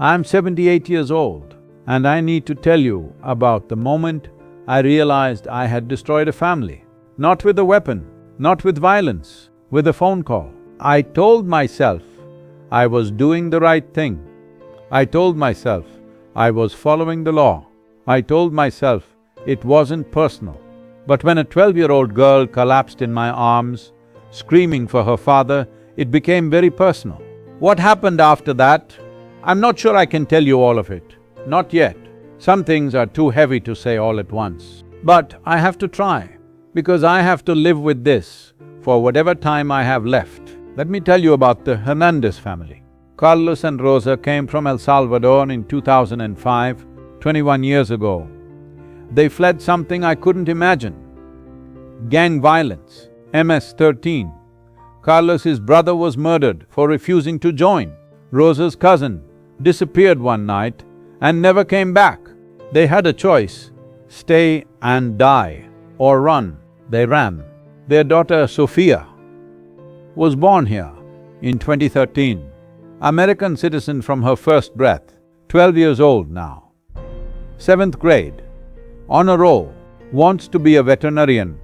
I'm 78 years old, and I need to tell you about the moment I realized I had destroyed a family. Not with a weapon, not with violence, with a phone call. I told myself I was doing the right thing. I told myself I was following the law. I told myself it wasn't personal. But when a 12-year-old girl collapsed in my arms, screaming for her father, it became very personal. What happened after that? I'm not sure I can tell you all of it. Not yet. Some things are too heavy to say all at once. But I have to try, because I have to live with this for whatever time I have left. Let me tell you about the Hernandez family. Carlos and Rosa came from El Salvador in 2005, 21 years ago. They fled something I couldn't imagine. Gang violence, MS-13. Carlos's brother was murdered for refusing to join. Rosa's cousin disappeared one night and never came back. They had a choice, stay and die or run. They ran. Their daughter Sofia was born here in 2013, American citizen from her first breath, 12 years old now. 7th grade, on a roll, wants to be a veterinarian.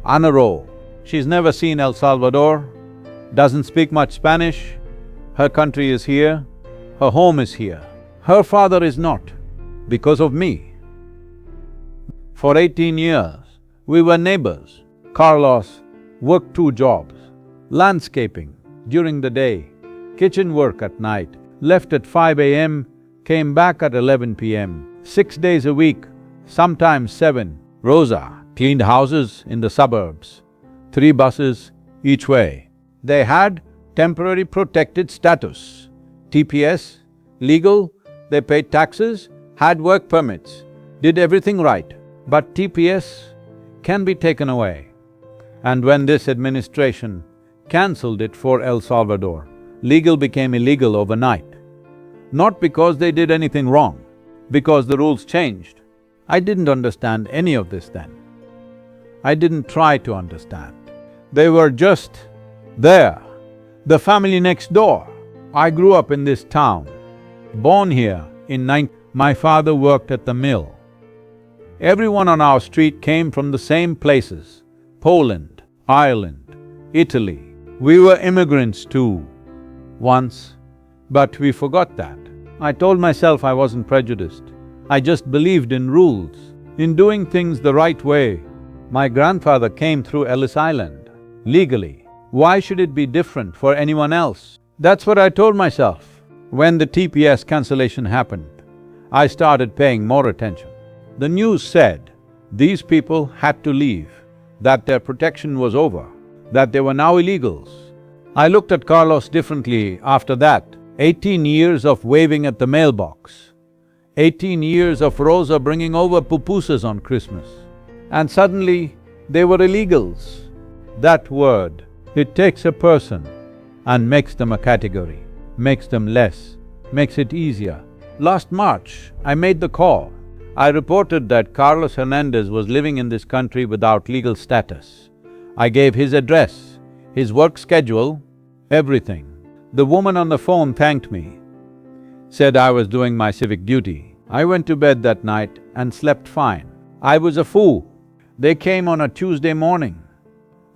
On a roll. She's never seen El Salvador, doesn't speak much Spanish. Her country is here, her home is here. Her father is not, because of me. For 18 years, we were neighbors. Carlos worked 2 jobs, landscaping during the day, kitchen work at night, left at 5 a.m., came back at 11 p.m., 6 days a week, sometimes 7. Rosa cleaned houses in the suburbs, 3 buses each way. They had temporary protected status, TPS, legal, they paid taxes, had work permits, did everything right. But TPS can be taken away. And when this administration cancelled it for El Salvador, legal became illegal overnight. Not because they did anything wrong, because the rules changed. I didn't understand any of this then. I didn't try to understand. They were just there, the family next door. I grew up in this town, born here in my father worked at the mill. Everyone on our street came from the same places, Poland, Ireland, Italy. We were immigrants too, once, but we forgot that. I told myself I wasn't prejudiced. I just believed in rules, in doing things the right way. My grandfather came through Ellis Island, legally. Why should it be different for anyone else? That's what I told myself. When the TPS cancellation happened, I started paying more attention. The news said these people had to leave, that their protection was over, that they were now illegals. I looked at Carlos differently after that. 18 years of waving at the mailbox, 18 years of Rosa bringing over pupusas on Christmas, and suddenly they were illegals. That word, it takes a person and makes them a category, makes them less, makes it easier. Last March, I made the call. I reported that Carlos Hernandez was living in this country without legal status. I gave his address, his work schedule, everything. The woman on the phone thanked me, said I was doing my civic duty. I went to bed that night and slept fine. I was a fool. They came on a Tuesday morning,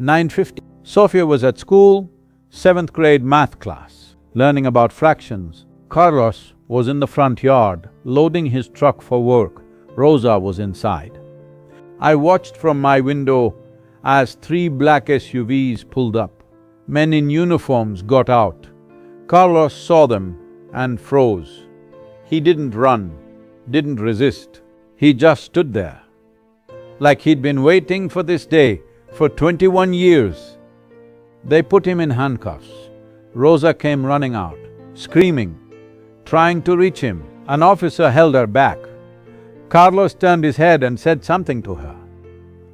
9:50. Sofia was at school, 7th grade math class, learning about fractions. Carlos was in the front yard, loading his truck for work. Rosa was inside. I watched from my window as 3 black SUVs pulled up. Men in uniforms got out. Carlos saw them and froze. He didn't run, didn't resist. He just stood there, like he'd been waiting for this day for 21 years. They put him in handcuffs. Rosa came running out, screaming, trying to reach him. An officer held her back. Carlos turned his head and said something to her.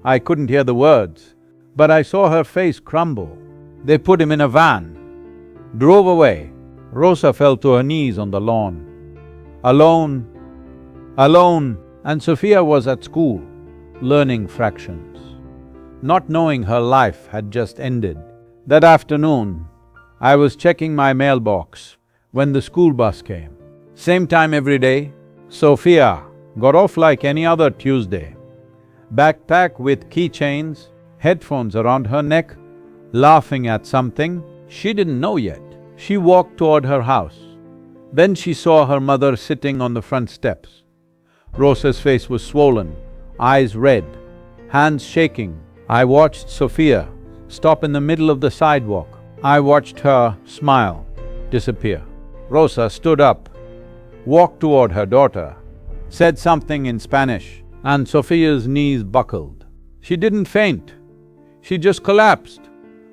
I couldn't hear the words, but I saw her face crumble. They put him in a van, drove away. Rosa fell to her knees on the lawn. Alone, alone, and Sofia was at school, learning fractions, not knowing her life had just ended. That afternoon, I was checking my mailbox when the school bus came. Same time every day. Sofia got off like any other Tuesday. Backpack with keychains, headphones around her neck, laughing at something she didn't know yet. She walked toward her house. Then she saw her mother sitting on the front steps. Rosa's face was swollen, eyes red, hands shaking. I watched Sofia stop in the middle of the sidewalk. I watched her smile, disappear. Rosa stood up, walked toward her daughter, said something in Spanish, and Sofia's knees buckled. She didn't faint. She just collapsed,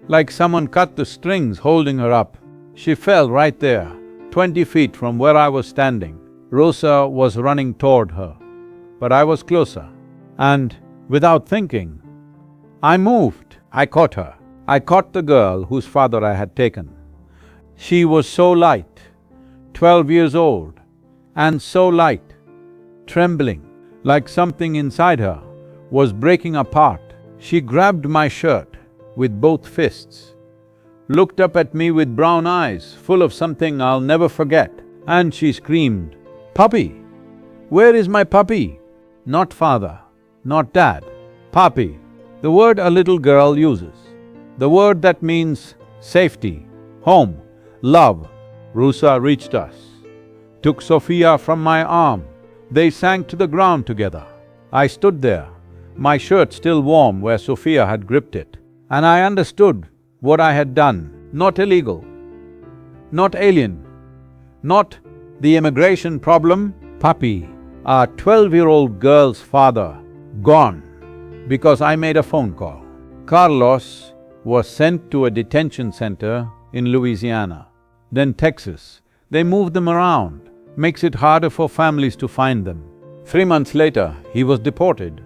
like someone cut the strings holding her up. She fell right there, 20 feet from where I was standing. Rosa was running toward her, but I was closer. And without thinking, I moved. I caught her. I caught the girl whose father I had taken. She was so light, 12 years old, and so light, trembling, like something inside her was breaking apart. She grabbed my shirt with both fists, looked up at me with brown eyes full of something I'll never forget, and she screamed, "Papi! Where is my Papi?" Not father, not dad, Papi, the word a little girl uses, the word that means safety, home, love. Rosa reached us, took Sofia from my arm. They sank to the ground together. I stood there, my shirt still warm where Sofia had gripped it, and I understood what I had done. Not illegal, not alien, not the immigration problem. Papi, our 12-year-old girl's father, gone because I made a phone call. Carlos was sent to a detention center in Louisiana, then Texas. They moved them around, makes it harder for families to find them. 3 months later, he was deported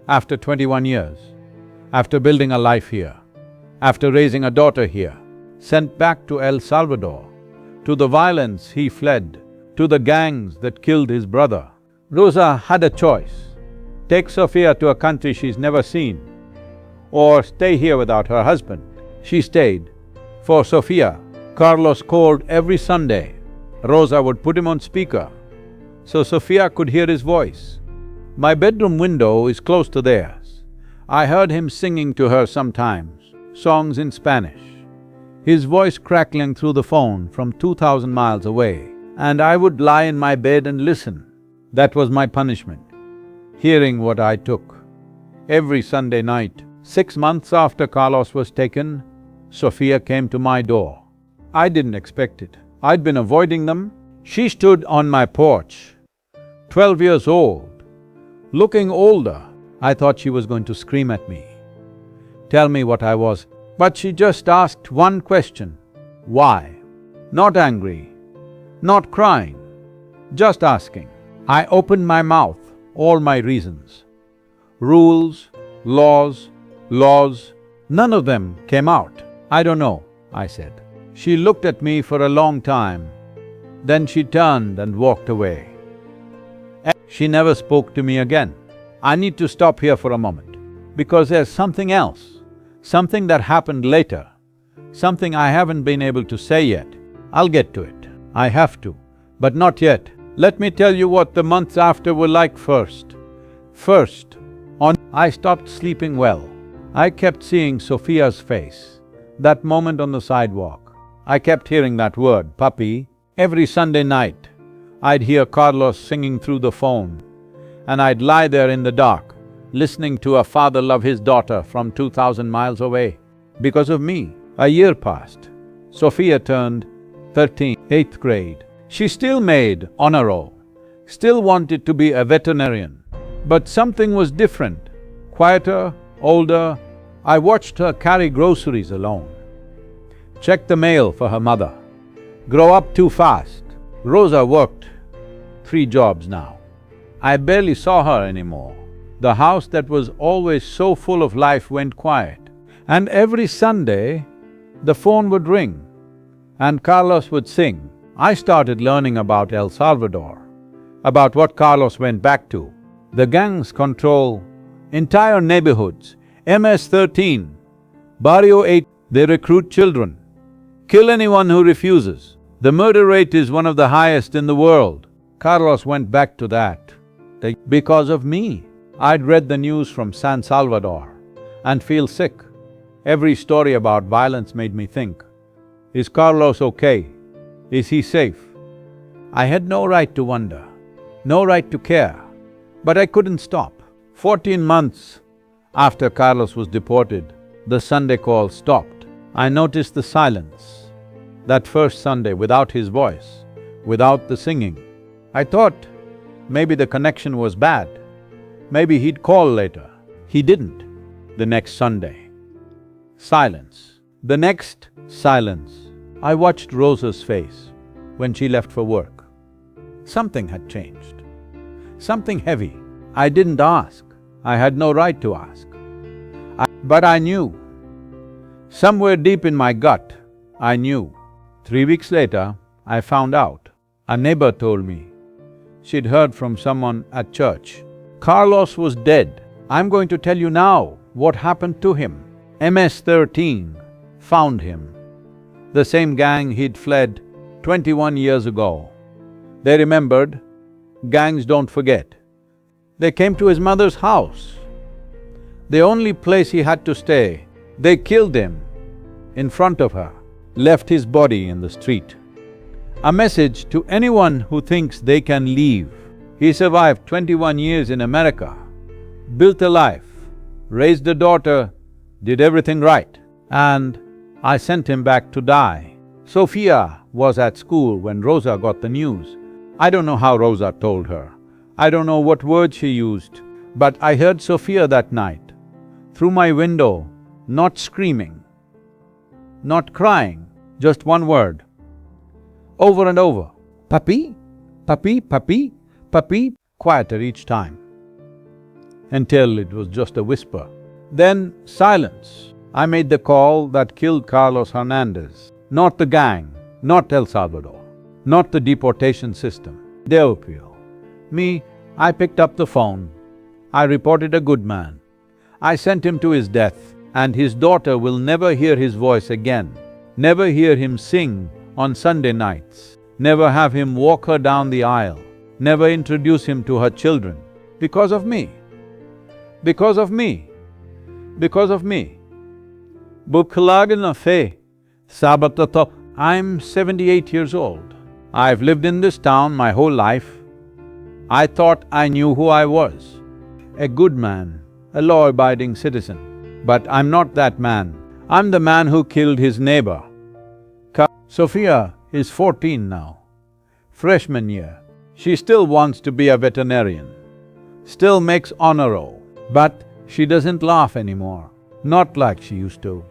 after 21 years, after building a life here, after raising a daughter here, sent back to El Salvador, to the violence he fled, to the gangs that killed his brother. Rosa had a choice: take Sofia to a country she's never seen, or stay here without her husband. She stayed. For Sofia, Carlos called every Sunday. Rosa would put him on speaker, so Sofia could hear his voice. My bedroom window is close to theirs. I heard him singing to her sometimes, songs in Spanish, his voice crackling through the phone from 2,000 miles away, and I would lie in my bed and listen. That was my punishment, hearing what I took. Every Sunday night, 6 months after Carlos was taken, Sofia came to my door. I didn't expect it. I'd been avoiding them. She stood on my porch, 12 years old, looking older. I thought she was going to scream at me, tell me what I was, but she just asked one question: why? Not angry, not crying, just asking. I opened my mouth, all my reasons. Rules, laws, none of them came out. I don't know, I said. She looked at me for a long time, then she turned and walked away. She never spoke to me again. I need to stop here for a moment, because there's something else, something that happened later, something I haven't been able to say yet. I'll get to it. I have to, but not yet. Let me tell you what the months after were like first. I stopped sleeping well. I kept seeing Sofia's face, that moment on the sidewalk. I kept hearing that word, Papi. Every Sunday night, I'd hear Carlos singing through the phone, and I'd lie there in the dark, listening to a father love his daughter from 2,000 miles away. Because of me, a year passed. Sofia turned 13, 8th grade. She still made honor roll, still wanted to be a veterinarian, but something was different, quieter, older. I watched her carry groceries alone, check the mail for her mother, grow up too fast. Rosa worked 3 jobs now. I barely saw her anymore. The house that was always so full of life went quiet. And every Sunday, the phone would ring and Carlos would sing. I started learning about El Salvador, about what Carlos went back to. The gangs control entire neighborhoods. MS-13, Barrio 8, they recruit children, kill anyone who refuses. The murder rate is one of the highest in the world. Carlos went back to that. Because of me. I'd read the news from San Salvador and feel sick. Every story about violence made me think, is Carlos okay? Is he safe? I had no right to wonder, no right to care, but I couldn't stop. 14 months after Carlos was deported, the Sunday call stopped. I noticed the silence. That first Sunday, without his voice, without the singing. I thought maybe the connection was bad. Maybe he'd call later. He didn't. The next Sunday, silence. The next, silence. I watched Rosa's face when she left for work. Something had changed. Something heavy. I didn't ask. I had no right to ask. But I knew. Somewhere deep in my gut, I knew. 3 weeks later, I found out. A neighbor told me. She'd heard from someone at church. Carlos was dead. I'm going to tell you now what happened to him. MS-13 found him. The same gang he'd fled 21 years ago. They remembered. Gangs don't forget. They came to his mother's house. The only place he had to stay. They killed him in front of her, left his body in the street. A message to anyone who thinks they can leave. He survived 21 years in America, built a life, raised a daughter, did everything right, and I sent him back to die. Sofia was at school when Rosa got the news. I don't know how Rosa told her. I don't know what words she used, but I heard Sofia that night, through my window, not screaming, not crying, just one word, over and over, Papi, Papi, Papi, Papi, quieter each time, until it was just a whisper. Then silence. I made the call that killed Carlos Hernandez, not the gang, not El Salvador, not the deportation system, their appeal. Me, I picked up the phone. I reported a good man. I sent him to his death, and his daughter will never hear his voice again, never hear him sing on Sunday nights, never have him walk her down the aisle, never introduce him to her children, because of me. Because of me. Because of me. I'm 78 years old. I've lived in this town my whole life. I thought I knew who I was. A good man, a law-abiding citizen. But I'm not that man. I'm the man who killed his neighbor. Sofia is 14 now, freshman year. She still wants to be a veterinarian, still makes honor roll, but she doesn't laugh anymore, not like she used to.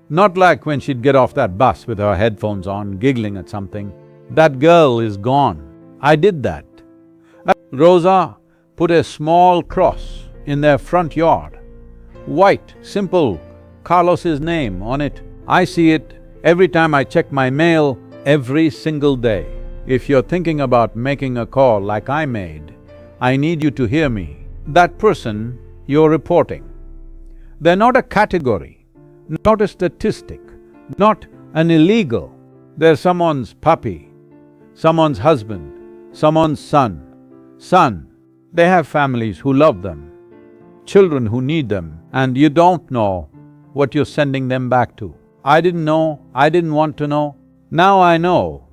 Not like when she'd get off that bus with her headphones on, giggling at something. That girl is gone. I did that. Rosa put a small cross in their front yard, white, simple, Carlos's name on it. I see it every time I check my mail, every single day. If you're thinking about making a call like I made, I need you to hear me. That person you're reporting, they're not a category, not a statistic, not an illegal. They're someone's puppy, someone's husband, someone's son. They have families who love them, children who need them, and you don't know what you're sending them back to. I didn't know, I didn't want to know. Now I know,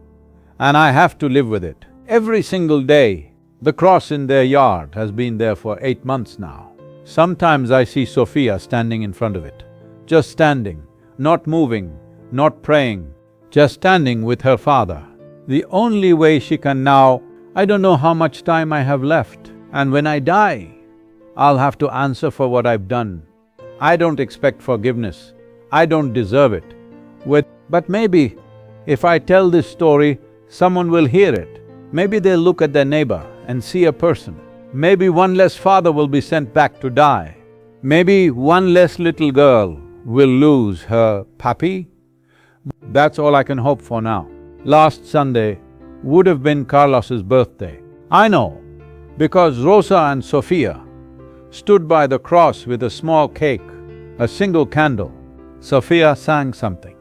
and I have to live with it. Every single day, the cross in their yard has been there for 8 months now. Sometimes I see Sofia standing in front of it, just standing, not moving, not praying, just standing with her father. The only way she can now, I don't know how much time I have left, and when I die, I'll have to answer for what I've done. I don't expect forgiveness. I don't deserve it. But maybe if I tell this story, someone will hear it. Maybe they'll look at their neighbor and see a person. Maybe one less father will be sent back to die. Maybe one less little girl will lose her Papi. That's all I can hope for now. Last Sunday would have been Carlos's birthday. I know, because Rosa and Sofia stood by the cross with a small cake, a single candle. Sofia sang something,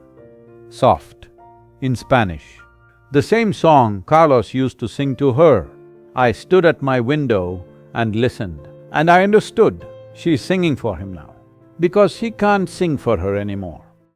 soft, in Spanish. The same song Carlos used to sing to her. I stood at my window and listened, and I understood she's singing for him now, because he can't sing for her anymore.